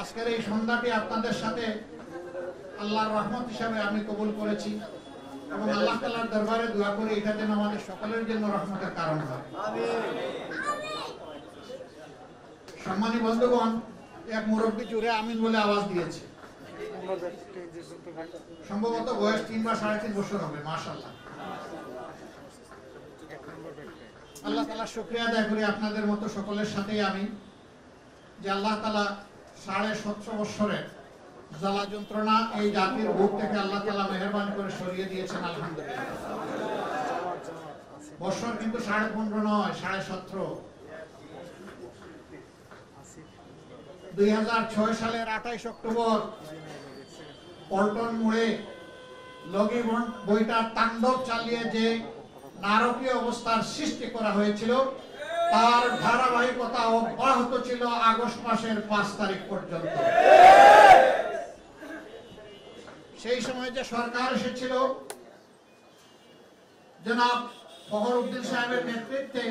আজকের এই সন্ধ্যাটি আপনাদের সাথে আল্লাহর রহমত হিসাবে আমি কবুল করেছি এবং আল্লাহ তাআলার দরবারে দোয়া করি এটা যেন আমাদের সকলের জন্য রহমতের কারণ হয়। সম্মানী বন্ধুগণ, এক মুরব্বী জুড়ে আমিন বলে আওয়াজ দিয়েছে। সম্ভবত বয়স 3 বা 3.5 বছর হবে। মাশাআল্লাহ, আল্লাহ তাআলা শুকরিয়া আদায় করি আপনাদের মতো সকলের সাথেই আমি যে আল্লাহ তাআলা 17.5 বছরের জ্বালা যন্ত্রণা এই জাতির বুক থেকে আল্লাহ তাআলা মেহেরবানি করে সরিয়ে দিয়েছেন। আলহামদুলিল্লাহ। বছর কিন্তু 15.5 নয়, 17.5। 2006 সালের 28 অক্টোবর পল্টন মোড়ে লগি বইটা তাণ্ডব চালিয়ে যে নারকীয় অবস্থার সৃষ্টি করা হয়েছিল তার ধারাবাহিকতা অব্যাহত ছিল আগস্ট মাসের 5 তারিখ পর্যন্ত। সেই সময় যে সরকার এসেছিল জনাব ফখরউদ্দিন সাহেবের নেতৃত্বে,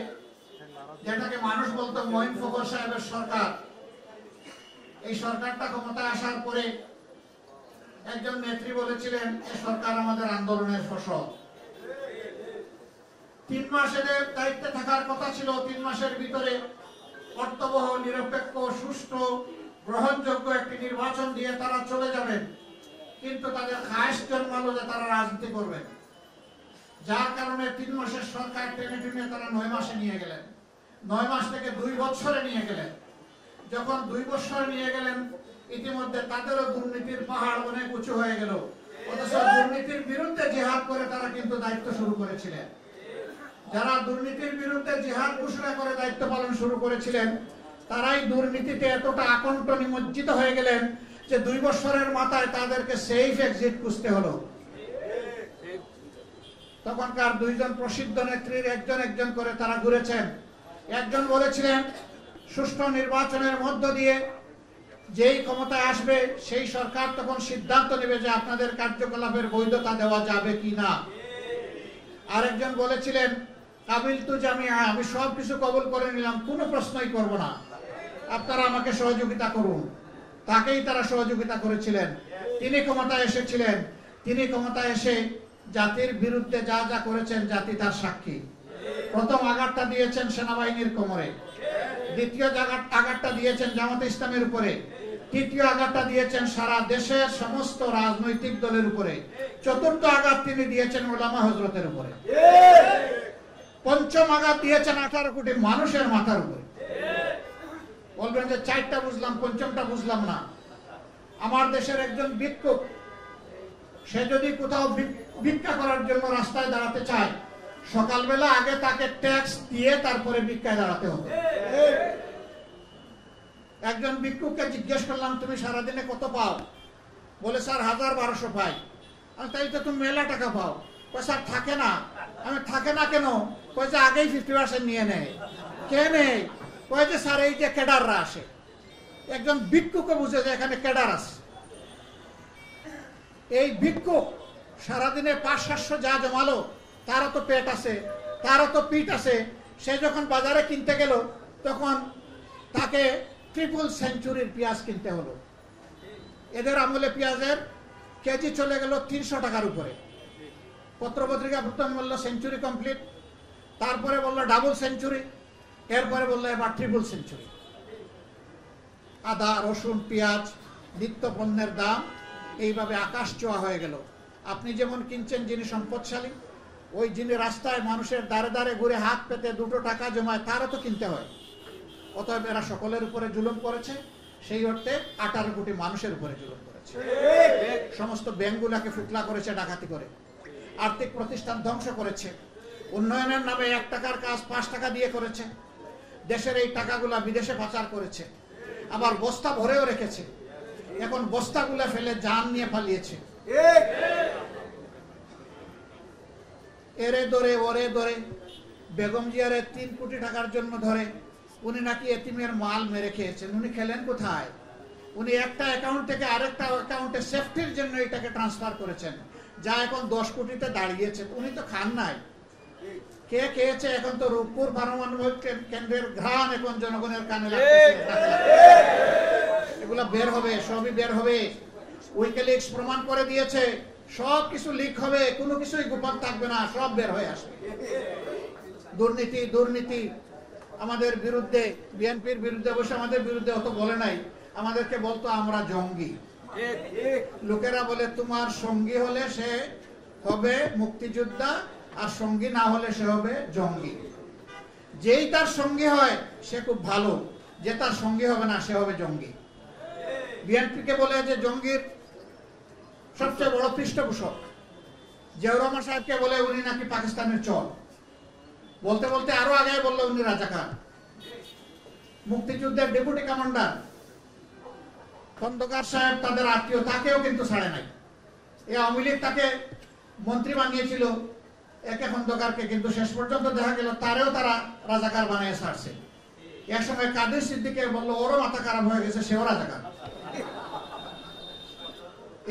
যেটাকে মানুষ বলতো মঈন ফখর সাহেবের সরকার, এই সরকারটা ক্ষমতায় আসার পরে একজন নেত্রী বলেছিলেন এই সরকার আমাদের আন্দোলনের ফসল। 3 মাসের দায়িত্বে থাকার কথা ছিল। 3 মাসের ভিতরে অর্থবহ, নিরপেক্ষ, সুষ্ঠু, গ্রহণযোগ্য একটি নির্বাচন দিয়ে তারা চলে যাবেন, কিন্তু তাদের খায়েশ জন্মালো যে তারা রাজনীতি করবেন। যার কারণে 3 মাসের সরকার টেনে টেনে তারা 9 মাসে নিয়ে গেলেন। 9 মাস থেকে 2 বছরে নিয়ে গেলেন। যখন 2 বছর নিয়ে গেলেন, ইতিমধ্যে তাদেরও দুর্নীতির পাহাড় অনেক উঁচু হয়ে গেল। অথচ দুর্নীতির বিরুদ্ধে জিহাদ করে তারা কিন্তু দায়িত্ব শুরু করেছিলেন। যারা দুর্নীতির বিরুদ্ধে জিহাদ ঘোষণা করে দায়িত্ব পালন শুরু করেছিলেন, তারাই দুর্নীতিতে এতটা আকণ্ঠ নিমজ্জিত হয়ে গেলেন যে 2 বছরের মাথায় তাদেরকে সেফ এক্সিট খুঁজতে হলো। তখনকার 2 জন প্রসিদ্ধ নেত্রীর একজন করে তারা ঘুরেছেন। একজন বলেছিলেন সুষ্ঠু নির্বাচনের মধ্য দিয়ে যেই ক্ষমতায় আসবে সেই সরকার তখন সিদ্ধান্ত নেবে যে আপনাদের কার্যকলাপের বৈধতা দেওয়া যাবে কি না। আরেকজন বলেছিলেন কাবিল তু জামিয়া, আমি সবকিছু কবুল করে নিলাম, কোনো প্রশ্নই করব না, আপনারা আমাকে সহযোগিতা করুন। তাকেই তারা সহযোগিতা করেছিলেন। তিনি ক্ষমতায় এসেছিলেন। তিনি ক্ষমতায় এসে জাতির বিরুদ্ধে যা যা করেছেন জাতি তার সাক্ষী। প্রথম আঘাতটা দিয়েছেন সেনাবাহিনীর কোমরে, দ্বিতীয় আঘাতটা দিয়েছেন জামাতে ইসলামের উপরে, তৃতীয় আঘাতটা দিয়েছেন সারা দেশের সমস্ত রাজনৈতিক দলের উপরে, চতুর্থ আঘাত তিনি দিয়েছেন উলামা হযরতের উপরে, পঞ্চম আঘাত দিয়েছেন 18 কোটি মানুষের মাথার উপরে। বলবেন যে 4টা বুঝলাম, পঞ্চমটা বুঝলাম না। আমার দেশের একজন ভিক্ষুক, সে যদি কোথাও ভিক্ষা করার জন্য রাস্তায় দাঁড়াতে চায়, সকালবেলা আগে তাকে ট্যাক্স দিয়ে তারপরে ভিক্ষায় দাঁড়াতে হবে। একজন ভিক্ষুককে জিজ্ঞেস করলাম তুমি সারাদিনে কত পাও? বলে স্যার 1000-1200 পাই। আমি তাই তো তুমি মেলা টাকা পাও। স্যার থাকে না। আমি থাকে না কেন? কয়েছে আগেই 50% নিয়ে নেয়। কে নেই? কয়েছে স্যার এই যে ক্যাডাররা আসে। একজন ভিক্ষুককে বুঝে যে এখানে ক্যাডার আছে। এই ভিক্ষুক সারাদিনে 500-700 যা জমালো, তারও তো পেট আছে, তারও তো পিঠ আছে। সে যখন বাজারে কিনতে গেল তখন তাকে 3 সেঞ্চুরির পেঁয়াজ কিনতে হলো। এদের আমলে পেঁয়াজের কেজি চলে গেল 300 টাকার উপরে। পত্রপত্রিকা প্রথম বললো সেঞ্চুরি কমপ্লিট, তারপরে বললো ডাবল সেঞ্চুরি, এরপরে বললো এবার 3 সেঞ্চুরি। আদা, রসুন, পেঁয়াজ, নিত্য পণ্যের দাম এইভাবে আকাশ ছোঁয়া হয়ে গেল। আপনি যেমন কিনছেন যিনি সম্পদশালী, ওই যিনি রাস্তায় মানুষের দ্বারে দ্বারে ঘুরে হাত পেতে 2 টাকা জমায়, তারও তো কিনতে হয়। অতএব এরা সকলের উপরে জুলুম করেছে। সেই অর্থে 18 কোটি মানুষের উপরে জুলুম করেছে। সমস্ত ব্যাংকগুলোকে ফুকলা করেছে ডাকাতি করে, আর্থিক প্রতিষ্ঠান ধ্বংস করেছে, উন্নয়নের নামে 1 টাকার কাজ 5 টাকা দিয়ে করেছে, দেশের এই টাকাগুলা বিদেশে পাচার করেছে, আবার বস্তা ভরেও রেখেছে। এখন বস্তাগুলা ফেলে জান নিয়ে পালিয়েছে। এরে ধরে ওরে ধরে বেগম জিয়ারে 3 কোটি টাকার জন্য ধরে উনি নাকি এতিমের মাল মেরে খেয়েছেন। উনি খেলেন কোথায়? উনি একটা অ্যাকাউন্ট থেকে আরেকটা অ্যাকাউন্টে সেফটির জন্য এটাকে ট্রান্সফার করেছেন, যা এখন 10 কোটিতে দাঁড়িয়েছে। উনি তো খান নাই। কে খেয়েছে? এখন তো রূপপুর পারমাণবিক কেন্দ্রের ঘ্রাণ এখন জনগণের কানে লাগছে। এগুলা বের হবে, সবই বের হবে। উইকিলিক্স প্রমাণ করে দিয়েছে সব কিছু লিক হবে, কোনো কিছুই গোপন থাকবে না, সব বের হয়ে আসবে। দুর্নীতি দুর্নীতি আমাদের বিরুদ্ধে, বিএনপির বিরুদ্ধে অবশ্য আমাদের বিরুদ্ধে অত বলে নাই, আমাদেরকে বলতো আমরা জঙ্গি। লোকেরা বলে তোমার সঙ্গী হলে সে হবে মুক্তিযোদ্ধা, আর সঙ্গী না হলে সে হবে জঙ্গি। যেই তার সঙ্গী হয় সে খুব ভালো, যে তার সঙ্গী হবে না সে হবে জঙ্গি। বিএনপিকে বলে যে জঙ্গির সবচেয়ে বড় পৃষ্ঠপোষক। জিয়াউর রহমান সাহেবকে বলে উনি নাকি পাকিস্তানের চল, বলতে বলতে আরো আগে বললো উনি রাজাকার। মুক্তিযুদ্ধের ডেপুটি কমান্ডার খন্দকার সাহেব তাদের আত্মীয়, তাকেও কিন্তু ছাড়ে নাই। এই আওয়ামী লীগ তাকে মন্ত্রী বানিয়েছিল, একে খন্দকারকে, কিন্তু শেষ পর্যন্ত দেখা গেল তারেও তারা রাজাকার বানিয়ে ছাড়ছে। এক সময় কাদের সিদ্দিকে বললো ওরও মাথা খারাপ হয়ে গেছে, সেও রাজাকার।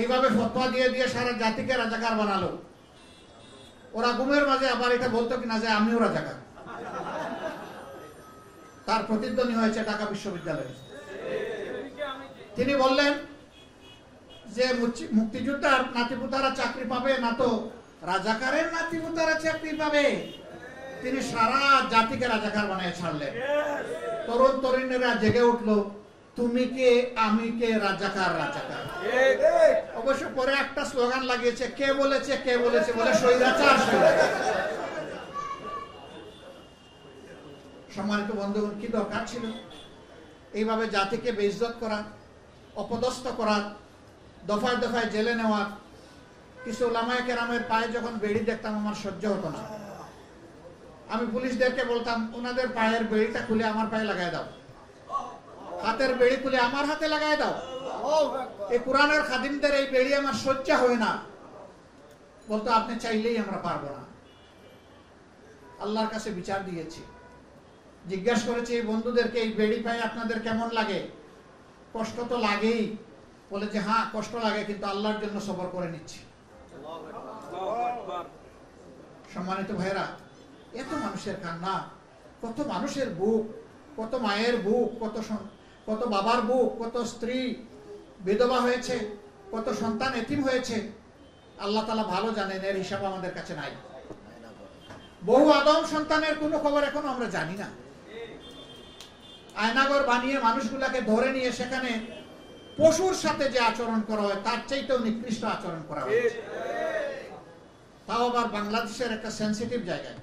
এইভাবে ফতোয়া দিয়ে দিয়ে সারা জাতিকে রাজাকার বানালো। ওরা ঘুমের মাঝে আবার এটা বলতো কিনা যে আমিও রাজাকার। তার প্রতিদ্বন্দ্বী হয়েছে ঢাকা বিশ্ববিদ্যালয়ে। তিনি বললেন যে মুক্তিযোদ্ধার নাতিপুতারা চাকরি পাবে না, তো রাজাকারের নাতিপুতারা চাকরি পাবে। তিনি সারা জাতিকে রাজাকার বানিয়ে ছাড়লেন। তরুণ তরুণীরা জেগে উঠলো, তুমি কে আমি কে, রাজাকার রাজাকার। অবশ্য পরে একটা স্লোগান লাগিয়েছে, কে বলেছে বলে স্বৈরাচার স্বৈরাচার। সম্মানিত বন্ধুগণ, কি দরকার ছিল এইভাবে জাতিকে বেইজ্জত করা, অপদস্থ করা, দফায় দফায় জেলে নেওয়া? কিছু ওলামায়ে কেরামের পায়ে যখন বেড়ি দেখতাম আমার সহ্য হতো না। আমি পুলিশদেরকে বলতাম ওনাদের পায়ের বেড়িটা খুলে আমার পায়ে লাগাই দাও, হাতের বেড়ি খুলে আমার হাতে লাগাই দাও। এই কোরআনের খাদিমদের এই বেড়ি আমার সহ্য হয় না। বলতো আপনি চাইলেই আমরা পারবো না। আল্লাহর কাছে বিচার দিয়েছি, জিজ্ঞেস করেছি এই বন্ধুদেরকে এই বেড়ি পায়ে আপনাদের কেমন লাগে? কষ্ট তো লাগেই। বলে যে হ্যাঁ কষ্ট লাগে, কিন্তু আল্লাহর জন্য সবর করে নিচ্ছি। সম্মানিত ভাইরা, এত মানুষের কান্না, কত মানুষের বুক, কত মায়ের বুক, কত বাবার বুক, কত স্ত্রী বিধবা হয়েছে, কত সন্তান এতিম হয়েছে। আল্লাহ তাআলা ভালো জানেন, এর হিসাব আমাদের কাছে নাই। বহু আদম সন্তানের কোনো খবর এখন আমরা জানি না। আয়নাগর বানিয়ে মানুষগুলাকে ধরে নিয়ে সেখানে পশুর সাথে যে আচরণ করা হয় তার চাইতেও নিকৃষ্ট আচরণ করা হয়, তাও আবার বাংলাদেশের একটা সেন্সিটিভ জায়গায়,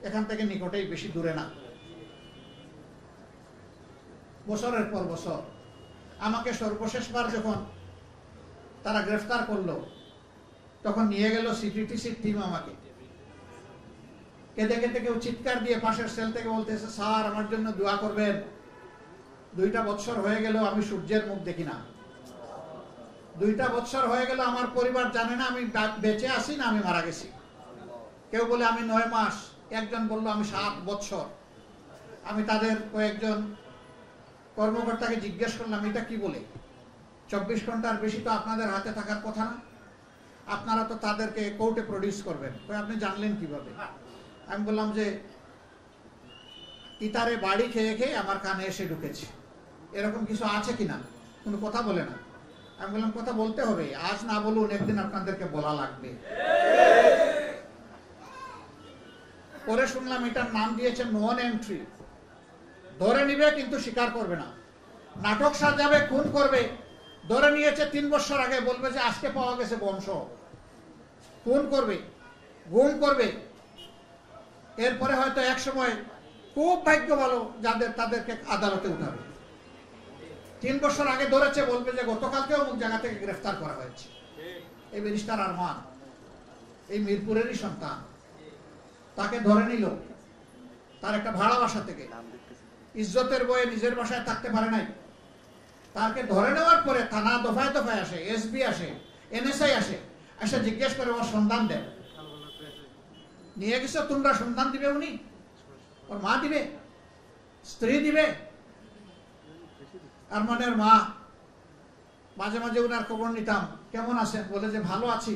এখান থেকে নিকটেই, বেশি দূরে না। বছরের পর বছর আমাকে সর্বশেষবার যখন তারা গ্রেফতার করলো, তখন নিয়ে গেল সিটিটিসির টিম আমাকে। কেঁদে কেঁদে কেউ চিৎকার দিয়ে পাশের সেল থেকে বলতেছে, স্যার আমার জন্য দোয়া করবেন, 2টা বছর হয়ে গেল আমি সূর্যের মুখ দেখি না। 2টা বছর হয়ে গেল আমার পরিবার জানে না আমি বেঁচে আছি না আমি মারা গেছি। কেউ বলে আমি 9 মাস, একজন বললো আমি 7 বছর। আমি তাদের কয়েকজন কর্মকর্তাকে জিজ্ঞেস করলাম এটা কি বলে, 24 ঘন্টার বেশি তো আপনাদের হাতে থাকার কথা না, আপনারা তো তাদেরকে কোর্টে প্রডিউস করবেন, আপনি জানলেন কিভাবে? আমি বললাম যে ইতারে বাড়ি খেয়ে খেয়ে আমার কানে এসে ঢুকেছে, এরকম কিছু আছে কিনা? কোনো কথা বলে না। আমি বললাম কথা বলতে হবে, আজ না বলুন একদিন আপনাদেরকে বলা লাগবে। পরে শুনলাম এটার নাম দিয়েছে নন এন্ট্রি। ধরে নিবে কিন্তু স্বীকার করবে না, নাটক সাজাবে, খুন করবে। ধরে নিয়েছে 3 বছর আগে, বলবে যে আজকে পাওয়া গেছে বংশ, খুন করবে, গুম করবে। এরপরে হয়তো এক সময় খুব ভাগ্য ভালো যাদের, তাদেরকে আদালতে উঠাবে। 3 বছর আগে ধরেছে, বলবে যে গতকালকেও অমুক জায়গা থেকে গ্রেফতার করা হয়েছে। এই ব্যারিস্টার আরমান, এই মিরপুরেরই সন্তান, তাকে ধরে নিল তার একটা ভাড়া বাসা থেকে। ইজ্জতের বয়ে নিজের বাসায় থাকতে পারে নাই, তাকে ধরে নেওয়ার পরে থানা দফায় দফায় আসে, এসবি আসে, এনএসআই আসে, এসে জিজ্ঞেস করে ওর সন্ধান দেন। নিয়ে গেছে, তোমরা সন্ধান দিবে? উনি, ওর মা দিবে, স্ত্রী দিবে। আরমানের মা, মাঝে মাঝে ওনার খবর নিতাম, কেমন আছেন? বলে যে ভালো আছি,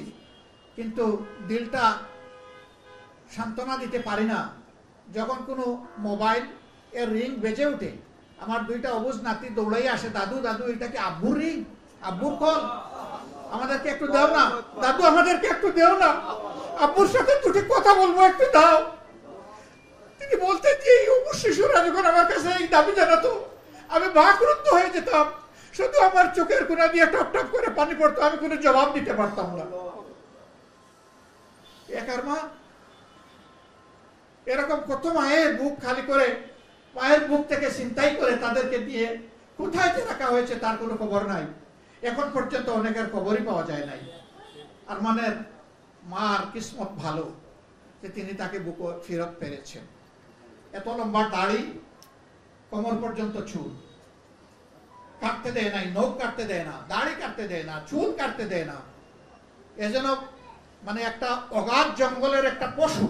কিন্তু দিলটা সান্ত্বনা দিতে পারি না। যখন কোনো মোবাইল এর রিং বেজে উঠে আমার দুইটা অবুজ নাতি দৌড়াই আসে, দাদু দাদু এটা কি আব্বুর রিং, আব্বুর কল, আমাদেরকে একটু দাও না দাদু, আমাদেরকে একটু দাও না, আব্বুর সাথে দুটি কথা বলবো, একটু দাও। তিনি বলতেন যে এই অবুজ শিশুরা যখন আমার কাছে এই দাবি জানাতো, আমি বাকরুদ্ধ হয়ে যেতাম, শুধু আমার চোখের কোণা দিয়ে টপ টপ করে পানি পড়তো, আমি কোনো জবাব দিতে পারতাম না। একার মা, এরকম কত মায়ের বুক খালি করে, মায়ের বুক থেকে ছিনতাই করে তাদেরকে দিয়ে কোথায় যে রাখা হয়েছে তার কোনো খবর নাই। এখন পর্যন্ত অনেকের খবরই পাওয়া যায় নাই। আরমানের মার কিসমত ভালো যে তিনি তাকে বুক ফেরত পেরেছেন। এত লম্বা দাড়ি, কোমর পর্যন্ত চুল, কাটতে দেয় নাই, নখ কাটতে দেয় না, দাড়ি কাটতে দেয় না, চুল কাটতে দেয় না। এজন্য মানে একটা অগাধ জঙ্গলের একটা পশু,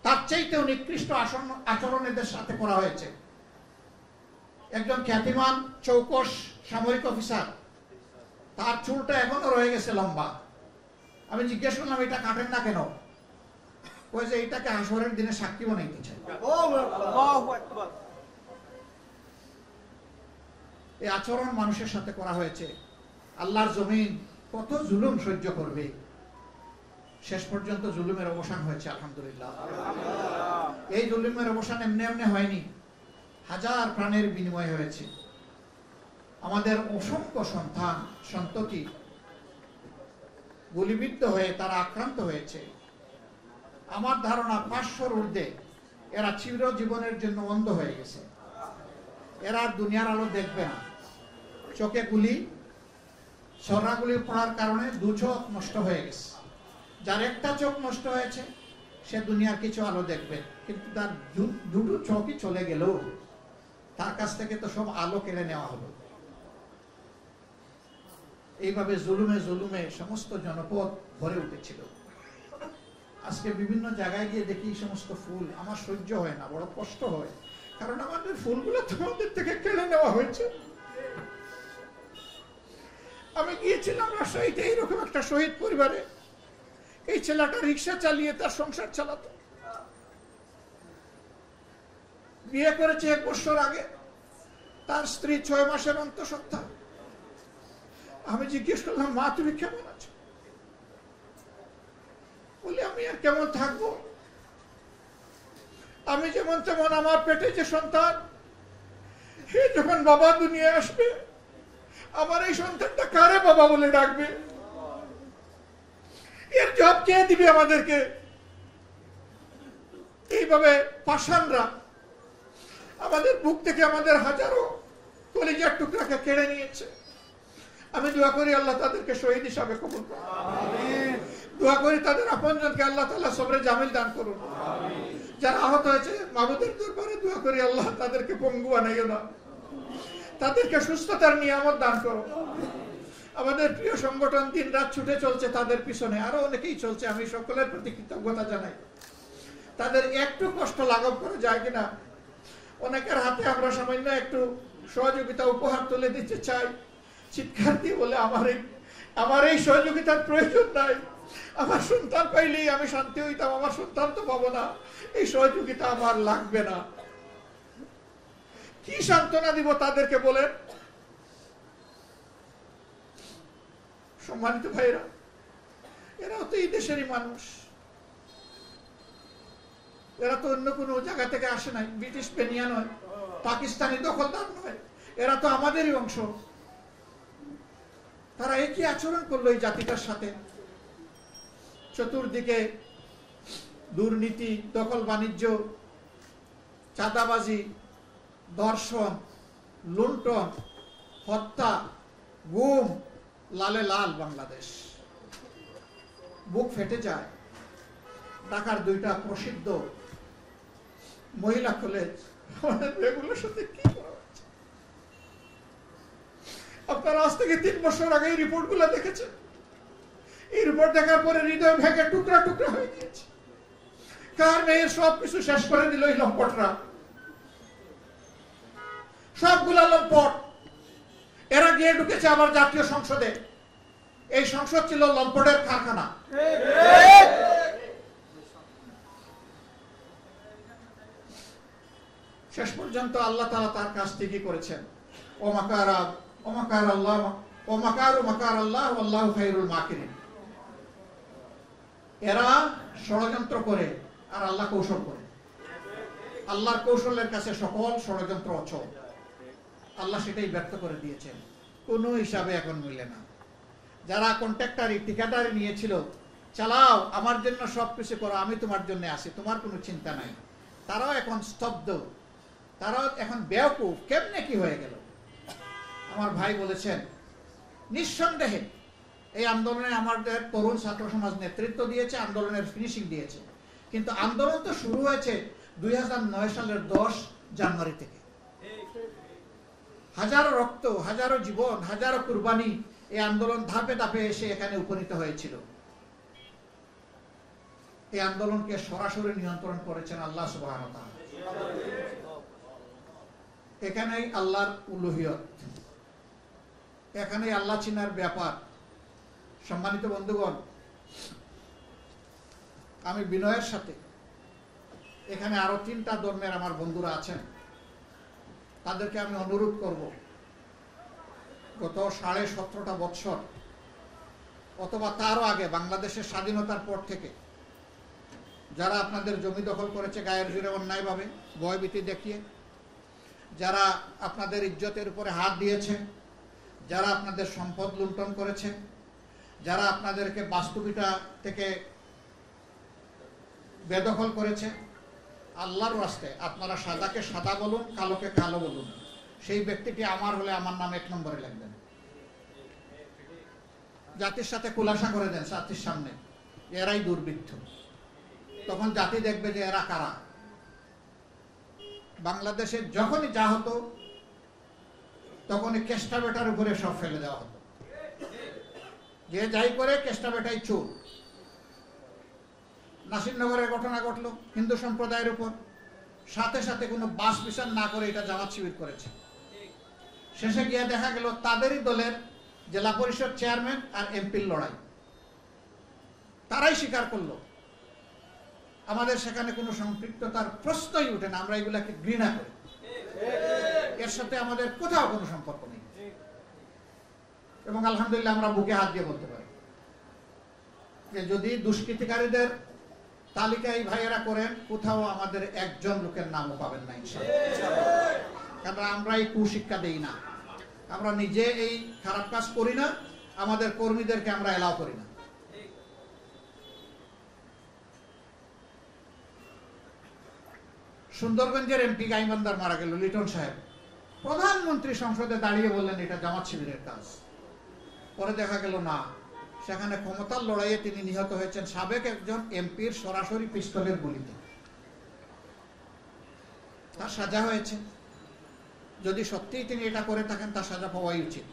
তার চাইতেও নিকৃষ্ট আচরণ এদের সাথে করা হয়েছে। একজন খ্যাতিমান চৌকস সামরিক অফিসার, তার চুলটা এখনো রয়ে গেছে লম্বা। আমি জিজ্ঞেস করলাম এটা কাটেন না কেন? ওই যে এটাকে হাসরের দিনে সাক্ষী বানাইতে চাই। এই আচরণ মানুষের সাথে করা হয়েছে। আল্লাহর জমিন কত জুলুম সহ্য করবে? শেষ পর্যন্ত জুলুমের অবসান হয়েছে, আলহামদুলিল্লাহ। এই জুলুমের অবসান এমনি এমনি হয়নি, হাজার প্রাণের বিনিময় হয়েছে। আমাদের অসংখ্য সন্তান সন্ততি গুলিবিদ্ধ হয়ে তারা আক্রান্ত হয়েছে। আমার ধারণা 500-র ঊর্ধ্বে এরা চির জীবনের জন্য অন্ধ হয়ে গেছে। এরা দুনিয়ার আলো দেখবে না। চোখে গুলি, ছড়াগুলি পড়ার কারণে 2 চোখ নষ্ট হয়ে গেছে। যার একটা চোখ নষ্ট হয়েছে সে দুনিয়ার কিছু আলো দেখবে, কিন্তু তার 2টো চোখই চলে গেল, তার কাছ থেকে তো সব আলো কেড়ে নেওয়া হলো। এইভাবে জুলুমে জুলুমে সমস্ত জনপদ ভরে উঠেছিল। আজকে বিভিন্ন জায়গায় গিয়ে দেখি এই সমস্ত ফুল, আমার সহ্য হয় না, বড় কষ্ট হয়, কারণ আমাদের ফুলগুলো তোমাদের থেকে কেড়ে নেওয়া হয়েছে। আমি গিয়েছিলাম রাজশাহীতে, এইরকম একটা শহীদ পরিবারে। এই ছেলেটা রিক্সা চালিয়ে তার সংসার চালাতো। বিয়ে করেছে 1 বছর আগে, তার স্ত্রী 6 মাসের অন্তঃসত্ত্বা। আমি জিজ্ঞেস করলাম, মা তুমি কেমন আছো? বলে আমি আর কেমন থাকবো, আমি যেমন তেমন, আমার পেটে যে সন্তান, হে যখন বাবা দুনিয়া আসবে, আমার এই সন্তানটা কারে বাবা বলে ডাকবে? এর জবাব কে দিবে আমাদেরকে? এইভাবে পাষাণরা আমাদের বুক থেকে আমাদের হাজারো কলিজার টুকরাকে কেড়ে নিয়েছে। আমি দোয়া করি আল্লাহ তাদেরকে শহীদ হিসাবে কবুল করুন। দোয়া করি তাদের আপনজনকে আল্লাহ তাআলা সবরে জামিল দান করুন। যারা আহত হয়েছে মাবুদের দরবারে দোয়া করি আল্লাহ তাদেরকে পঙ্গু বানাইও না, তাদেরকে সুস্থতার নিয়ামত দান করো। আমাদের প্রিয় সংগঠন দিনরাত ছুটে চলছে তাদের পিছনে, আরো অনেকেই চলছে, আমি সকলের প্রতি কৃতজ্ঞতা জানাই। তাদের একটু কষ্ট লাঘব করা যায় কিনা, অনেকের হাতে আমরা সামান্য একটু সহযোগিতা উপহার তুলে দিতে চাই। চিৎকার দিয়ে বলে আমার এই সহযোগিতার প্রয়োজন নাই, আমার সন্তান পাইলেই আমি শান্তি হইতাম, আমার সন্তান তো পাবো না, এই সহযোগিতা আমার লাগবে না। কি সান্ত্বনা দিব তাদেরকে বলেন? সম্মানিত ভাইরা, এরাও তো এই দেশেরই মানুষ, এরা তো অন্য কোনো জায়গা থেকে আসে নাই, ব্রিটিশ পেনিয়া নয়, পাকিস্তানি দখলদার নয়, এরা তো আমাদেরই অংশ। তারা একই আচরণ করলো এই জাতিটার সাথে। চতুর্দিকে দুর্নীতি, দখল বাণিজ্য, চাঁদাবাজি, ধর্ষণ, লুণ্ঠন, হত্যা, গুম, লালে লাল বাংলাদেশ। বুক ফেটে যায়। ঢাকার 2টা প্রসিদ্ধ মহিলা কলেজ, আমাদের এগুলোর সাথে কি করা হচ্ছে? আপনারা আজ থেকে 3 বছর আগে এই রিপোর্টগুলো দেখেছেন। এই রিপোর্ট দেখার পরে হৃদয় ভেঙে টুকরা টুকরা হয়ে গিয়েছে। কার মেয়ের সবকিছু শেষ করে দিল এই লম্পটরা। সবগুলা লম্পট। এরা গিয়ে ঢুকেছে আবার জাতীয় সংসদে। এই সংসদ ছিল লম্পটের কারখানা। শেষ পর্যন্ত আল্লাহ তাআলা তার কাজ ঠিকই করেছেন। আল্লাহু খায়রুল মাকিরিন। এরা ষড়যন্ত্র করে আর আল্লাহ কৌশল করে। আল্লাহর কৌশলের কাছে সকল ষড়যন্ত্র অচল। আল্লাহ সেটাই ব্যর্থ করে দিয়েছেন। কোনো হিসাবে এখন মিলে না। যারা কন্ট্রাক্টরি ঠিকাদারি নিয়েছিল, চালাও আমার জন্য সবকিছু করো, আমি তোমার জন্য আছি, তোমার কোনো চিন্তা নাই, তারাও এখন স্তব্ধ, তারাও এখন বেয়াকুফ। কেমনে কি হয়ে গেল? আমার ভাই বলেছেন, নিঃসন্দেহে এই আন্দোলনে আমাদের তরুণ ছাত্র সমাজ নেতৃত্ব দিয়েছে, আন্দোলনের ফিনিশিং দিয়েছে। কিন্তু আন্দোলন তো শুরু হয়েছে 2009 সালের 10 জানুয়ারি থেকে। হাজারো রক্ত, হাজারো জীবন, হাজারো কুরবানি, এই আন্দোলন ধাপে ধাপে এসে এখানে উপনীত হয়েছিল। এই আন্দোলনকে সরাসরি নিয়ন্ত্রণ করেছেন আল্লাহ সুবহানাহু ওয়া তাআলা। এখানেই আল্লাহর উলুহিয়ত, এখানেই আল্লাহ চিনার ব্যাপার। সম্মানিত বন্ধুগণ, আমি বিনয়ের সাথে এখানে আরো 3টা ধর্মের আমার বন্ধুরা আছেন, তাদেরকে আমি অনুরোধ করব, গত 17.5 বছর অথবা তারও আগে বাংলাদেশের স্বাধীনতার পর থেকে যারা আপনাদের জমি দখল করেছে গায়ের জোরে অন্যায়ভাবে, ভয়ভীতি দেখিয়ে, যারা আপনাদের ইজ্জতের উপরে হাত দিয়েছে, যারা আপনাদের সম্পদ লুণ্ঠন করেছে, যারা আপনাদেরকে বাস্তুবিটা থেকে বেদখল করেছে, আল্লাহর রাস্তায় আপনারা সাদাকে সাদা বলুন, কালোকে কালো বলুন। সেই ব্যক্তিটি আমার হলে আমার নাম 1 নম্বরে লিখবেন। জাতির সাথে খুলাসা করে দেন জাতির সামনে, এরাই দুর্বৃত্ত। তখন জাতি দেখবে যে এরা কারা। বাংলাদেশে যখনই যা হতো তখনই কেষ্টা বেটার উপরে সব ফেলে দেওয়া হতো। যে যাই করে কেষ্টা বেটাই চোর। নাসিরনগরের ঘটনা ঘটলো হিন্দু সম্প্রদায়ের উপর, সাথে সাথে কোনো বাস বিচার না করে এটা জামাত শিবির করেছে। শেষে গিয়ে দেখা গেল তাদেরই দলের জেলা পরিষদ চেয়ারম্যান আর এমপির লড়াই। তারাই স্বীকার করলো আমাদের সেখানে কোনো সম্পৃক্ততার প্রশ্নই উঠে না, আমরা এগুলাকে ঘৃণা করি, এর সাথে আমাদের কোথাও কোনো সম্পর্ক নেই। এবং আলহামদুলিল্লাহ আমরা বুকে হাত দিয়ে বলতে পারি যে যদি দুষ্কৃতিকারীদের তালিকায় ভাইয়েরা করেন, কোথাও আমাদের একজন লোকের নামও পাবেন না ইনশাআল্লাহ। কারণ আমরা এই কুশিক্ষা দেই না, আমরা নিজে এই খারাপ কাজ করি না, আমাদের কর্মীদেরকে আমরা এলাও করি না। সুন্দরগঞ্জের এমপি গাইবান্দার মারা গেল লিটন সাহেব, প্রধানমন্ত্রী সংসদে দাঁড়িয়ে বললেন এটা জামাত শিবিরের কাজ। পরে দেখা গেল না, সেখানে ক্ষমতার লড়াইয়ে তিনি নিহত হয়েছেন সাবেক একজন এমপির সরাসরি পিস্তলের গুলিতে। তার সাজা হয়েছে। যদি সত্যিই তিনি এটা করে থাকেন তার সাজা পাওয়াই উচিত,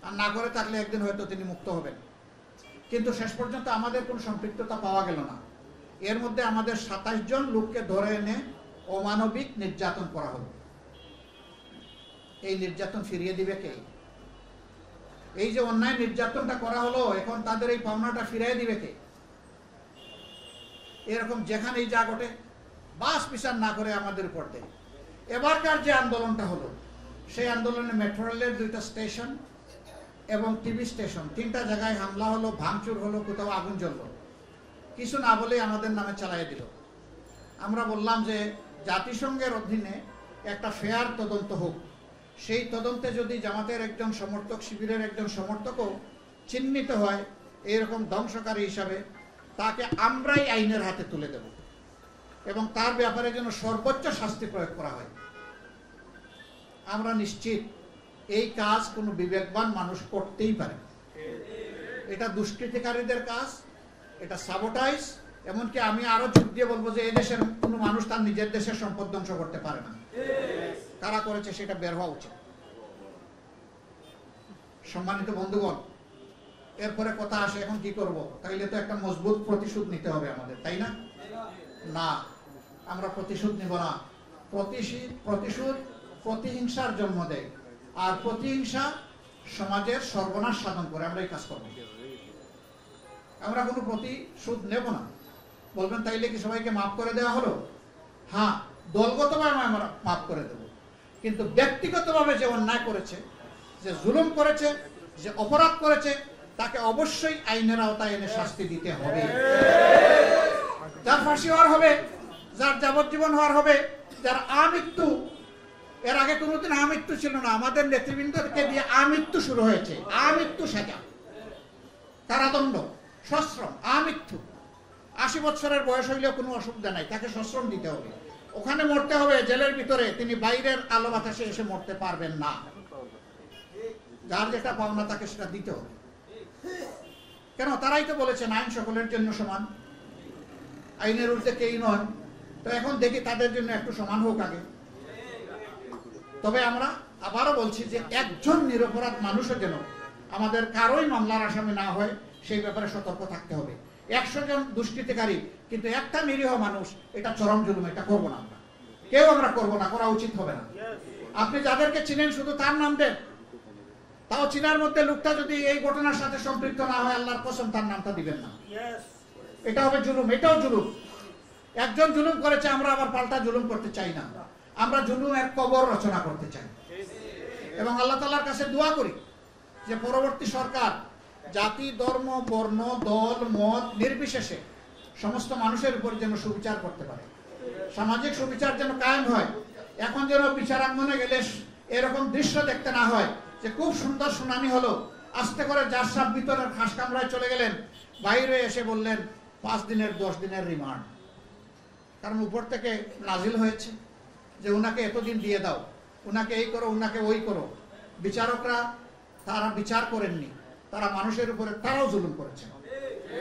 আর না করে থাকলে একদিন হয়তো তিনি মুক্ত হবেন। কিন্তু শেষ পর্যন্ত আমাদের কোনো সম্পৃক্ততা পাওয়া গেল না। এর মধ্যে আমাদের 27 জন লোককে ধরে এনে অমানবিক নির্যাতন করা হলো। এই নির্যাতন ফিরিয়ে দিবে কে? এই যে অন্যায় নির্যাতনটা করা হলো, এখন তাদের এই পাওনাটা ফিরিয়ে দিবে কে? এরকম যেখানেই যা ঘটে বাস বিচার না করে আমাদের উপর দেয়। এবারকার যে আন্দোলনটা হলো, সেই আন্দোলনে মেট্রো রেলের 2টা স্টেশন এবং টিভি স্টেশন 3টা জায়গায় হামলা হলো, ভাঙচুর হলো, কোথাও আগুন জ্বললো। কিছু না বলেই আমাদের নামে চালিয়ে দিল। আমরা বললাম যে জাতিসংঘের অধীনে একটা ফেয়ার তদন্ত হোক। সেই তদন্তে যদি জামাতের একজন সমর্থক, শিবিরের একজন সমর্থকও চিহ্নিত হয় এরকম ধ্বংসকারী হিসাবে, তাকে আমরাই আইনের হাতে তুলে দেব এবং তার ব্যাপারে যেন সর্বোচ্চ শাস্তি প্রয়োগ করা হয়। আমরা নিশ্চিত এই কাজ কোনো বিবেকবান মানুষ করতেই পারে। এটা দুষ্কৃতিকারীদের কাজ, এটা সাবোটাইজ। এমনকি আমি আরো যোগ দিয়ে বলবো যে এই দেশের কোনো মানুষ তার নিজের দেশের সম্পদ ধ্বংস করতে পারে না। কারা করেছে সেটা বের হওয়া উচিত। সম্মানিত বন্ধুগণ, এরপরে কথা আসে এখন কি করব? তাইলে তো একটা মজবুত প্রতিশোধ নিতে হবে আমাদের, তাই না? না, আমরা প্রতিশোধ নিব না। প্রতিশোধ প্রতিহিংসার জন্ম দেয়, আর প্রতিহিংসা সমাজের সর্বনাশ সাধন করে। আমরা এই কাজ করব, আমরা কোনো প্রতিশোধ নেব না। বলবেন তাইলে কি সবাইকে মাফ করে দেওয়া হলো? হ্যাঁ, দলগতভাবে আমরা মাফ করে দেব, কিন্তু ব্যক্তিগতভাবে যে অন্যায় করেছে, যে জুলুম করেছে, যে অপরাধ করেছে, তাকে অবশ্যই আইনের আওতায় এনে শাস্তি দিতে হবে। যার ফাঁসি হওয়ার হবে, যার যাবজ্জীবন হওয়ার হবে, যার আমৃত্যু, এর আগে কোনোদিন আমৃত্যু ছিল না, আমাদের নেতৃবৃন্দকে দিয়ে আমৃত্যু শুরু হয়েছে। আমৃত্যু সাজা, কারাদণ্ড, সশ্রম, আমৃত্যু। 80 বছরের বয়স হইলেও কোনো অসুবিধা নাই, তাকে সশ্রম দিতে হবে। ওখানে মরতে হবে জেলের ভিতরে, তিনি বাইরের আলো বাতাসে এসে মরতে পারবেন না। যার যেটা পাওনা তাকে সেটা দিতে হবে। কেন? তারাই তো বলেছেন আইন সকলের জন্য সমান, আইনের ঊর্ধ্বে কেই নয়। তো এখন দেখি তাদের জন্য একটু সমান হোক আগে। তবে আমরা আবারও বলছি যে একজন নিরপরাধ মানুষও যেন আমাদের কারোই মামলার আসামি না হয়, সেই ব্যাপারে সতর্ক থাকতে হবে। 100 জন দুষ্কৃতিকারী কিন্তু একটা নিরীহ মানুষ, এটা চরম জুলুম, এটা করবো না আমরা, কেউ আমরা করবো না, করা উচিত হবে না। আপনি যাদেরকে চিনেন শুধু তার নাম দেন, তাও চিনার মধ্যে লোকটা যদি এই ঘটনার সাথে সম্পৃক্ত না হয়, আল্লাহর কসম তার নামটা দিবেন না। এটা হবে জুলুম, এটাও জুলুম। একজন জুলুম করেছে, আমরা আবার পাল্টা জুলুম করতে চাই না। আমরা জুলুমের কবর রচনা করতে চাই এবং আল্লাহ তাআলার কাছে দোয়া করি যে পরবর্তী সরকার জাতি, ধর্ম, বর্ণ, দল, মত নির্বিশেষে সমস্ত মানুষের উপর যেন সুবিচার করতে পারে, সামাজিক সুবিচার যেন কায়েম হয়। এখন যেন বিচারাঙ্গনে গেলে এরকম দৃশ্য দেখতে না হয় যে খুব সুন্দর শুনানি হলো, আস্তে করে যার সাপ ভিতরের খাস কামরায় চলে গেলেন, বাইরে এসে বললেন 5 দিনের 10 দিনের রিমান্ড। কারণ উপর থেকে নাজিল হয়েছে যে উনাকে এতদিন দিয়ে দাও, উনাকে এই করো, উনাকে ওই করো। বিচারকরা তারা বিচার করেননি, তারা মানুষের উপরে তারাও জুলুম করেছেন।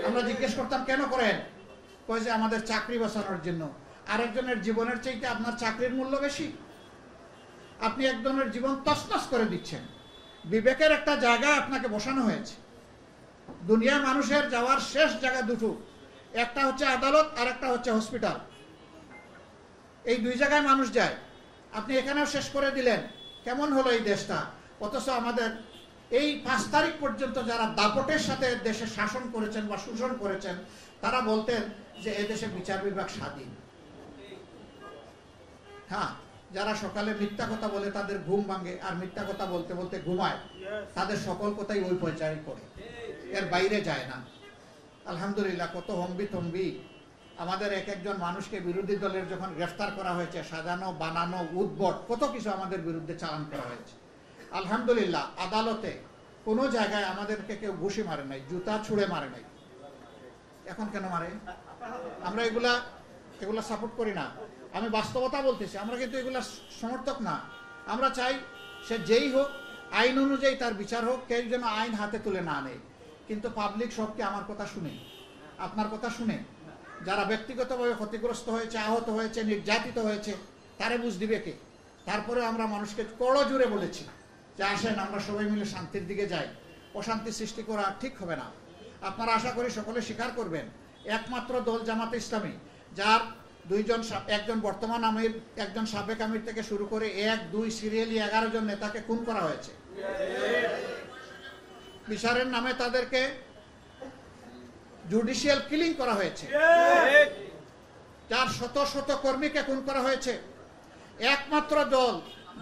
আমরা জিজ্ঞেস করতাম কেন করেন? কয় যে আমাদের চাকরি বাঁচানোর জন্য। আরেকজনের জীবনের চাইতে আপনার চাকরির মূল্য বেশি? আপনি একজনের জীবন তছনছ করে দিচ্ছেন। বিবেকের একটা জায়গায় আপনাকে বসানো হয়েছে। দুনিয়া মানুষের যাওয়ার শেষ জায়গা দুটো, একটা হচ্ছে আদালত আর একটা হচ্ছে হসপিটাল। এই 2 জায়গায় মানুষ যায়। আপনি এখানেও শেষ করে দিলেন। কেমন হলো এই দেশটা? অথচ আমাদের এই 5 তারিখ পর্যন্ত যারা দাপটের সাথে দেশে শাসন করেছেন বা শোষণ করেছেন, তারা বলতেন যে এই দেশে বিচার বিভাগ স্বাধীন। হ্যাঁ, যারা সকালে মিথ্যা কথা বলে তাদের ঘুম ভাঙে, আর মিথ্যা কথা বলতে বলতে ঘুমায়, তাদের সকল কথাই ওই পর্যায়ে করে, এর বাইরে যায় না। আলহামদুলিল্লাহ, কত হম্বি থম্বি আমাদের এক একজন মানুষকে বিরোধী দলের যখন গ্রেফতার করা হয়েছে, সাজানো বানানো উদ্ভট কত কিছু আমাদের বিরুদ্ধে চালান করা হয়েছে। আলহামদুলিল্লাহ, আদালতে কোনো জায়গায় আমাদেরকে কেউ ঘুষি মারে নাই, জুতা ছুঁড়ে মারে নাই। এখন কেন মারে? আমরা এগুলা সাপোর্ট করি না। আমি বাস্তবতা বলতেছি, আমরা কিন্তু এগুলা সমর্থক না। আমরা চাই সে যেই হোক, আইন অনুযায়ী তার বিচার হোক, কেউ যেন আইন হাতে তুলে না নেয়। কিন্তু পাবলিক সবকে আমার কথা শুনে, আপনার কথা শুনে, যারা ব্যক্তিগতভাবে ক্ষতিগ্রস্ত হয়েছে, আহত হয়েছে, নির্যাতিত হয়েছে, তারে বুঝ দিবে কে? তারপরে আমরা মানুষকে কড় জুড়ে বলেছি যে আসেন আমরা সবাই মিলে শান্তির দিকে যাই। অশান্তি সৃষ্টি করা ঠিক হবে না। আপনারা আশা করি সকলে স্বীকার করবেন, একমাত্র দল জামাতে ইসলামী, যার একজন বর্তমান আমির, একজন সাবেক আমির থেকে শুরু করে 1, 2 সিরিয়ালি 11 জন নেতাকে খুন করা হয়েছে। বিচারের নামে তাদেরকে জুডিশিয়াল কিলিং করা হয়েছে। যার শত শত কর্মীকে খুন করা হয়েছে। একমাত্র দল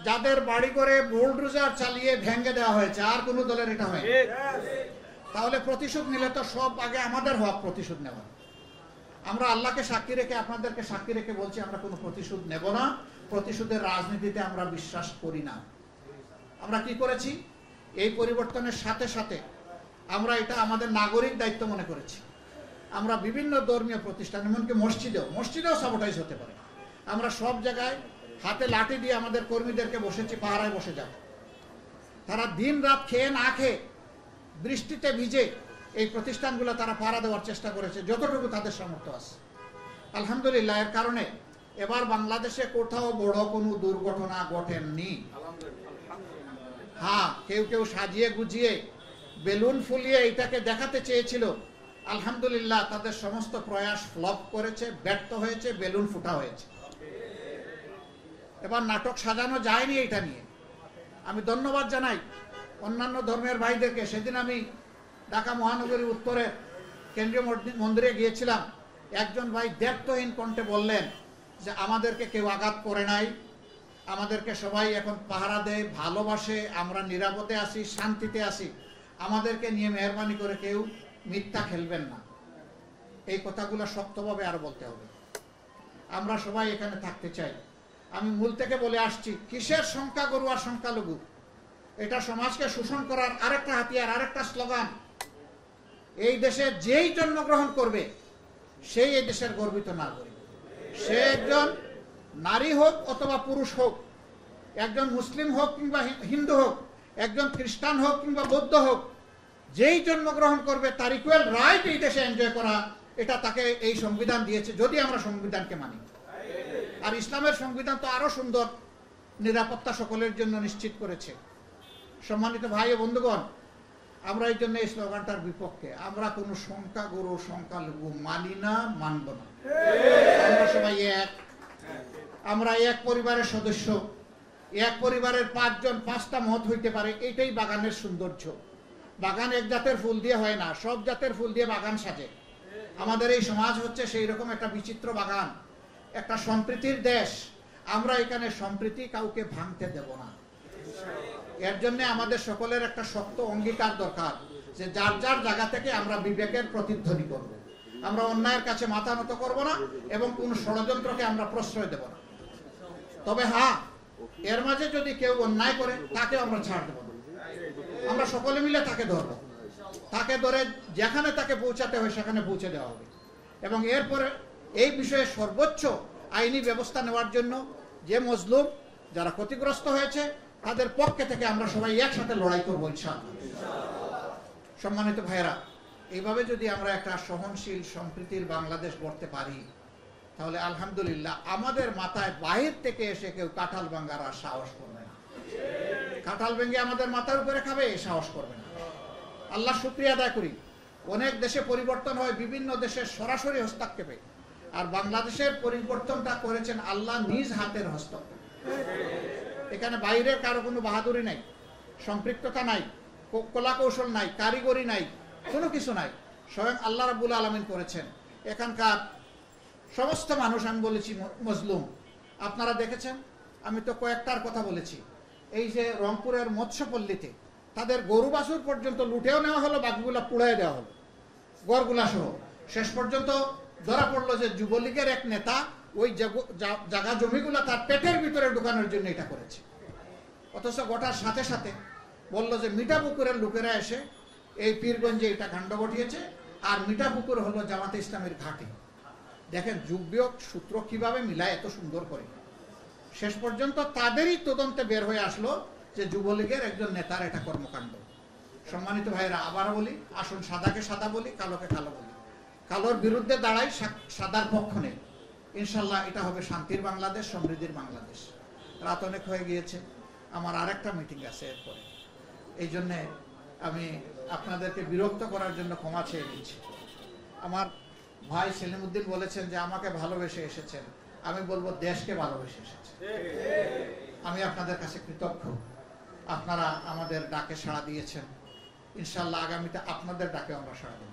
যাদের বাড়ি করে বুলডোজার চালিয়ে ভেঙে দেওয়া হয়েছে, আর কোন দলের এটা হয়নি। তাহলে প্রতিশোধ নিলে তো সব আগে আমাদের হক প্রতিশোধ নেওয়া। আমরা আল্লাহকে সাক্ষী রেখে, আপনাদেরকে সাক্ষী রেখে বলছি, আমরা কোনো প্রতিশোধ নেব না। প্রতিশোধের রাজনীতিতে আমরা বিশ্বাস করি না। আমরা কি করেছি? এই পরিবর্তনের সাথে সাথে আমরা এটা আমাদের নাগরিক দায়িত্ব মনে করেছি। আমরা বিভিন্ন ধর্মীয় প্রতিষ্ঠান, এমনকি মসজিদেও সাবোটাইজ হতে পারে, আমরা সব জায়গায় হাতে লাঠি দিয়ে আমাদের কর্মীদেরকে বসেছি, পাহারায় বসে যাও। তারা দিন রাত খেয়ে না খেয়ে, বৃষ্টিতে ভিজে এই প্রতিষ্ঠানগুলো তারা পাহারা দেওয়ার চেষ্টা করেছে যতটুকু তাদের সামর্থ্য আছে। আলহামদুলিল্লাহ, এর কারণে এবার বাংলাদেশে কোথাও বড় কোনো দুর্ঘটনা ঘটেনি। হ্যাঁ, কেউ কেউ সাজিয়ে গুজিয়ে বেলুন ফুলিয়ে এটাকে দেখাতে চেয়েছিল। আলহামদুলিল্লাহ, তাদের সমস্ত প্রয়াস ফ্লপ করেছে, ব্যর্থ হয়েছে, বেলুন ফুটা হয়েছে। এবার নাটক সাজানো যায়নি এটা নিয়ে। আমি ধন্যবাদ জানাই অন্যান্য ধর্মের ভাইদেরকে। সেদিন আমি ঢাকা মহানগরীর উত্তরে কেন্দ্রীয় মন্দিরে গিয়েছিলাম। একজন ভাই দ্ব্যর্থহীন কণ্ঠে বললেন যে আমাদেরকে কেউ আঘাত করে নাই, আমাদেরকে সবাই এখন পাহারা দেয়, ভালোবাসে, আমরা নিরাপদে আছি, শান্তিতে আছি, আমাদেরকে নিয়ে মেহরবানি করে কেউ মিথ্যা খেলবেন না। এই কথাগুলো শক্তভাবে আর বলতে হবে। আমরা সবাই এখানে থাকতে চাই। আমি মূল থেকে বলে আসছি, কিসের সংখ্যাগুরু আর সংখ্যালঘু, এটা সমাজকে শোষণ করার আরেকটা হাতিয়ার, আরেকটা স্লোগান। এই দেশে যেই জন্মগ্রহণ করবে সেই এই দেশের গর্বিত নাগরিক। সে একজন নারী হোক অথবা পুরুষ হোক, একজন মুসলিম হোক কিংবা হিন্দু হোক, একজন খ্রিস্টান হোক কিংবা বৌদ্ধ হোক, যেই জন্মগ্রহণ করবে তার ইকুয়াল রাইট এই দেশে এনজয় করা, এটা তাকে এই সংবিধান দিয়েছে, যদি আমরা সংবিধানকে মানি। আর ইসলামের সংবিধান তো আরো সুন্দর নিরাপত্তা সকলের জন্য নিশ্চিত করেছে। সম্মানিত ভাই ও বন্ধুগণ, আমরা এই জন্য এই স্লোগানটার বিপক্ষে। আমরা কোনো সংখ্যাগুরু সংখ্যালঘু মানি না, মানব না। আমরা সবাই এক, আমরা এক পরিবারের সদস্য। এক পরিবারের 5 জন 5টা মত হইতে পারে, এটাই বাগানের সৌন্দর্য। বাগান এক জাতের ফুল দিয়ে হয় না, সব জাতের ফুল দিয়ে বাগান সাজে। আমাদের এই সমাজ হচ্ছে সেই রকম একটা বিচিত্র বাগান, একটা সম্প্রীতির দেশ। আমরা এখানে সম্প্রীতি কাউকে ভাঙতে দেব না। এর জন্য আমাদের সকলের একটা শক্ত অঙ্গীকার দরকার যে যার যার জায়গা থেকে আমরা বিবেকের প্রতিধ্বনি করব। আমরা অন্যায়ের কাছে মাথা নত করব না এবং কোন ষড়যন্ত্রকে আমরা প্রশ্রয় দেব না। তবে হ্যাঁ, এর মাঝে যদি কেউ অন্যায় করে তাকে আমরা ছাড় দেব না। আমরা সকলে মিলে তাকে ধরব, তাকে ধরে যেখানে তাকে পৌঁছাতে হয় সেখানে পৌঁছে দেওয়া হবে। এবং এরপরে এই বিষয়ে সর্বোচ্চ আইনি ব্যবস্থা নেওয়ার জন্য যে মজলুম, যারা ক্ষতিগ্রস্ত হয়েছে, তাদের পক্ষে থেকে আমরা সবাই একসাথে লড়াই করবো ইনশাআল্লাহ। সম্মানিত ভাইয়েরা, এইভাবে যদি আমরা একটা সহনশীল সম্প্রীতির বাংলাদেশ গড়তে পারি, তাহলে আলহামদুলিল্লাহ আমাদের মাথায় বাহির থেকে এসে কেউ কাঁঠাল ভাঙার আর সাহস করবে না। কাঁঠাল ভেঙে আমাদের মাথার উপরে খাবে, এ সাহস করবে না। আল্লাহ শুকরিয়া আদায় করি, অনেক দেশে পরিবর্তন হয় বিভিন্ন দেশের সরাসরি হস্তক্ষেপে, আর বাংলাদেশের পরিবর্তনটা করেছেন আল্লাহ নিজ হাতের হস্তক্ষেপ। এখানে বাইরের কারো কোনো বাহাদুরি নাই, সম্পৃক্ততা নাই, কলা কৌশল নাই, কারিগরি নাই, কোনো কিছু নাই। স্বয়ং আল্লাহ রাব্বুল আলামিন করেছেন। এখানকার সমস্ত মানুষ, আমি বলেছি মজলুম, আপনারা দেখেছেন। আমি তো কয়েকটার কথা বলেছি। এই যে রংপুরের মৎস্যপল্লীতে তাদের গরু বাছুর পর্যন্ত লুটেও নেওয়া হলো, বাকিগুলা পুড়াই দেওয়া হলো, গড়গুলা সহ। শেষ পর্যন্ত ধরা পড়লো যে যুবলীগের এক নেতা ওই জায়গা জমিগুলা তার পেটের ভিতরে ঢুকানোর জন্য এটা করেছে। অথচ গোটার সাথে সাথে বলল যে মিঠাপুকুরের লোকেরা এসে এই পীরগঞ্জে এটা কাণ্ড ঘটিয়েছে, আর মিঠাপুকুর হলো জামাতে ইসলামের ঘাঁটি। দেখেন যুগবিয়োগ সূত্র কিভাবে মিলায় এত সুন্দর করে। শেষ পর্যন্ত তাদেরই তদন্তে বের হয়ে আসলো যে যুবলীগের একজন নেতার এটা কর্মকাণ্ড। সম্মানিত ভাইরা, আবার বলি, আসুন সাদাকে সাদা বলি, কালোকে কালো বলি। কালোর বিরুদ্ধে দাঁড়াই, সাদার পক্ষ নেই। ইনশাল্লাহ এটা হবে শান্তির বাংলাদেশ, সমৃদ্ধির বাংলাদেশ। রাত অনেক হয়ে গিয়েছে, আমার আরেকটা মিটিং আছে এরপরে। এই জন্যে আমি আপনাদেরকে বিরক্ত করার জন্য ক্ষমা চেয়ে নিচ্ছি। আমার ভাই সেলিমউদ্দিন বলেছেন যে আমাকে ভালোবেসে এসেছেন, আমি বলবো দেশকে ভালোবেসে এসেছেন। আমি আপনাদের কাছে কৃতজ্ঞ, আপনারা আমাদের ডাকে সাড়া দিয়েছেন। ইনশাল্লাহ আগামীতে আপনাদের ডাকে আমরা সাড়া দেব।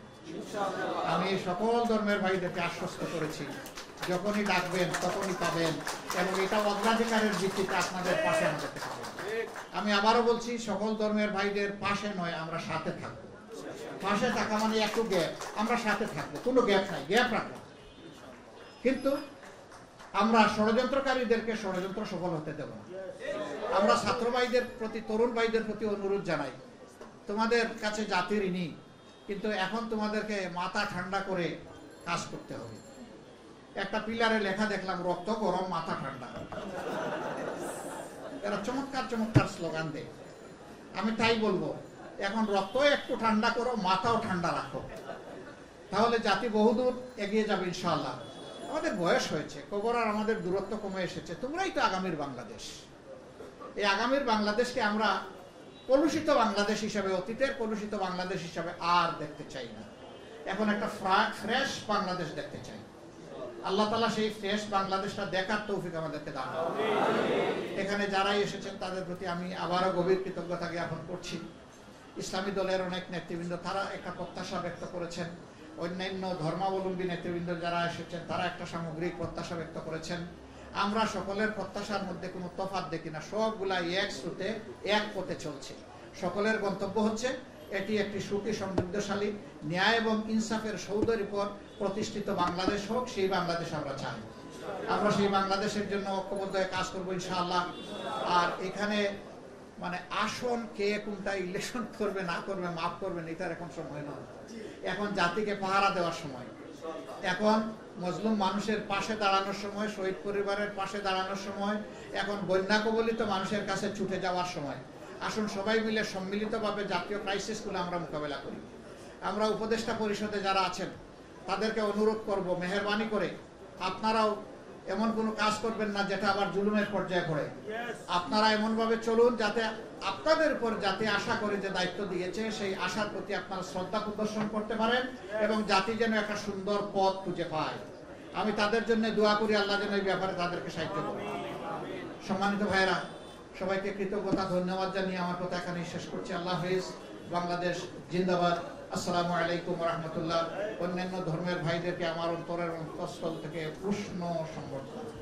আমি সকল ধর্মের ভাইদেরকে আশ্বস্ত করেছি, যখনই ডাকবেন তখনই পাবেন, এবং এটা অগ্রাধিকারের ভিত্তিতে আপনাদের পাশে আমাদেরকে পাবেন। আমি আবারও বলছি, সকল ধর্মের ভাইদের পাশে নয়, আমরা সাথে থাকবো। পাশে থাকা মানে একটু গ্যাপ, আমরা সাথে থাকবো, কোনো গ্যাপ নাই, গ্যাপ রাখবো। কিন্তু আমরা ষড়যন্ত্রকারীদেরকে ষড়যন্ত্র সফল হতে দেব না। আমরা ছাত্র ভাইদের প্রতি, তরুণ ভাইদের প্রতি অনুরোধ জানাই, তোমাদের কাছে জাতির ঋণী, কিন্তু এখন তোমাদেরকে মাথা ঠান্ডা করে কাজ করতে হবে। একটা পিলারে লেখা দেখলাম, রক্ত গরম মাথা ঠান্ডা। এরা চমৎকার চমৎকার স্লোগান দেয়। আমি তাই বলবো, এখন রক্ত একটু ঠান্ডা করো, মাথাও ঠান্ডা রাখো, তাহলে জাতি বহুদূর এগিয়ে যাবে ইনশাআল্লাহ। আমাদের বয়স হয়েছে, কবর আর আমাদের দূরত্ব কমে এসেছে। তোমরাই তো আগামীর বাংলাদেশ। এই আগামীর বাংলাদেশকে আমরা কলুষিত বাংলাদেশ হিসাবে, অতীতের কলুষিত বাংলাদেশ হিসাবে আর দেখতে চাই না। এখন একটা ফ্রেশ বাংলাদেশ দেখতে চাই। আল্লাহ তাআলা সেই ফ্রেশ বাংলাদেশটা দেখার তৌফিক আমাদেরকে দান করুন। এখানে যারাই এসেছেন তাদের প্রতি আমি আবারও গভীর কৃতজ্ঞতা জ্ঞাপন করছি। ইসলামী দলের অনেক নেতৃবৃন্দ, তারা একটা প্রত্যাশা ব্যক্ত করেছেন, অন্যান্য ধর্মাবলম্বী নেতৃবৃন্দ যারা এসেছেন তারা একটা সামগ্রিক প্রত্যাশা ব্যক্ত করেছেন। আমরা সকলের প্রত্যাশার মধ্যে কোনো তফাৎ দেখি না, সবগুলা এক স্রোতে এক পথে চলছে। সকলের গন্তব্য হচ্ছে এটি একটি সুখী সমৃদ্ধশালী ন্যায় এবং ইনসাফের সৌধের উপর প্রতিষ্ঠিত বাংলাদেশ হোক। সেই বাংলাদেশ আমরা চাই। আমরা সেই বাংলাদেশের জন্য ঐক্যবদ্ধ হয়ে কাজ করবো ইনশাআল্লাহ। আর এখানে মানে আসন কে কোনটা ইলেকশন করবে না করবে, মাফ করবেন, এটার এখন সময় নয়। এখন জাতিকে পাহারা দেওয়ার সময়, এখন মজলুম মানুষের পাশে দাঁড়ানোর সময়, শহীদ পরিবারের পাশে দাঁড়ানোর সময়, এখন বন্যা কবলিত মানুষের কাছে ছুটে যাওয়ার সময়। আসুন সবাই মিলে সম্মিলিতভাবে জাতীয় ক্রাইসিসগুলো আমরা মোকাবেলা করি। আমরা উপদেষ্টা পরিষদে যারা আছেন তাদেরকে অনুরোধ করব, মেহেরবানি করে আপনারাও এমন কোনো কাজ করবেন না যেটা আবার জুলুমের পর্যায়ে পড়ে। আপনারা এমনভাবে চলুন যাতে আপনাদের উপর জাতি আশা করে যে দায়িত্ব দিয়েছে সেই আশার প্রতি আপনারা শ্রদ্ধা প্রদর্শন করতে পারেন এবং জাতি যেন একটা সুন্দর পথ খুঁজে পায়। আমি তাদের জন্য দোয়া করি, আল্লাহ যেন এই ব্যাপারে তাদেরকে সাহায্য করেন। সম্মানিত ভাইয়েরা, সবাইকে কৃতজ্ঞতা ধন্যবাদ জানিয়ে আমার কথা এখানেই শেষ করছি। আল্লাহ হাফেজ। বাংলাদেশ জিন্দাবাদ। আসসালামু আলাইকুম ওয়া রাহমাতুল্লাহ। অন্যান্য ধর্মের ভাইদেরকে আমার অন্তরের অন্তঃস্থল থেকে উষ্ণ সম্বর্ধনা।